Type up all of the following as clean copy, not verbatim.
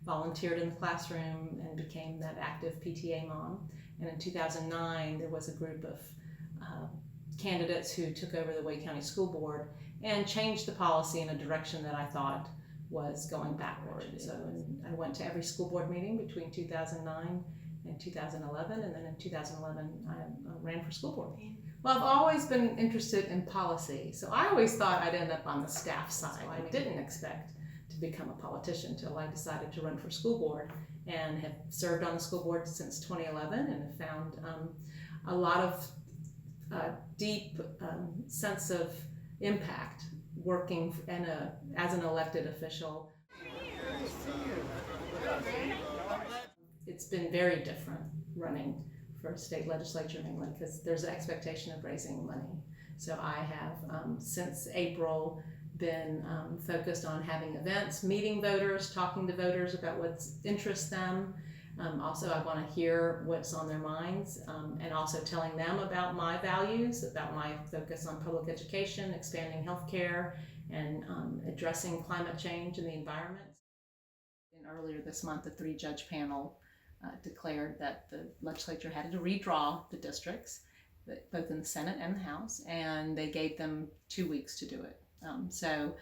volunteered in the classroom and became that active PTA mom. And in 2009, there was a group of candidates who took over the Wake County School Board and changed the policy in a direction that I thought was going backward. So I went to every school board meeting between 2009 and 2011, and then in 2011 I ran for school board. Well, I've always been interested in policy, so I always thought I'd end up on the staff side. I didn't expect to become a politician until I decided to run for school board, and have served on the school board since 2011, and have found a lot of deep sense of impact working as an elected official. It's been very different running for a state legislature in England because there's an expectation of raising money. So I have, since April, been focused on having events, meeting voters, talking to voters about what interests them. Also, I want to hear what's on their minds, and also telling them about my values, about my focus on public education, expanding healthcare, and addressing climate change and the environment. And earlier this month, the 3-judge panel declared that the legislature had to redraw the districts, both in the Senate and the House, and they gave them 2 weeks to do it. So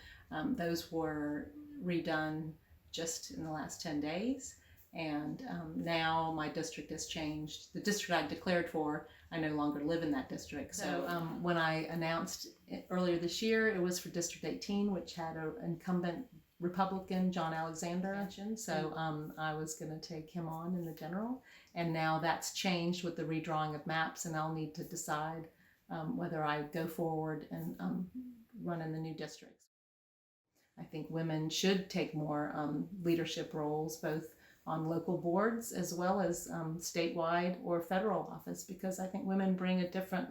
those were redone just in the last 10 days. And now my district has changed. The district I declared for, I no longer live in that district. So when I announced it earlier this year, it was for District 18, which had an incumbent Republican, John Alexander. So I was going to take him on in the general. And now that's changed with the redrawing of maps, and I'll need to decide whether I go forward and run in the new districts. I think women should take more leadership roles, both on local boards as well as statewide or federal office, because I think women bring a different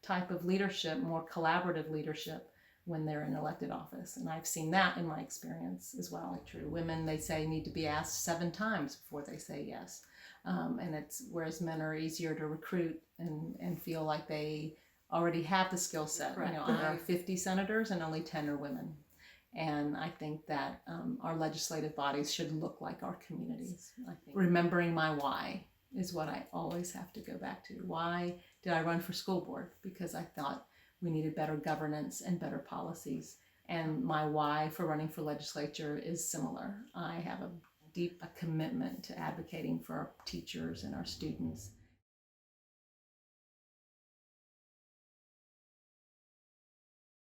type of leadership, more collaborative leadership when they're in elected office. And I've seen that in my experience as well. True. Women, they say, need to be asked 7 times before they say yes. And whereas men are easier to recruit and feel like they already have the skill set. There are 50 senators and only 10 are women. And I think that our legislative bodies should look like our communities. I think remembering my why is what I always have to go back to. Why did I run for school board? Because I thought we needed better governance and better policies. And my why for running for legislature is similar. I have a deep commitment to advocating for our teachers and our students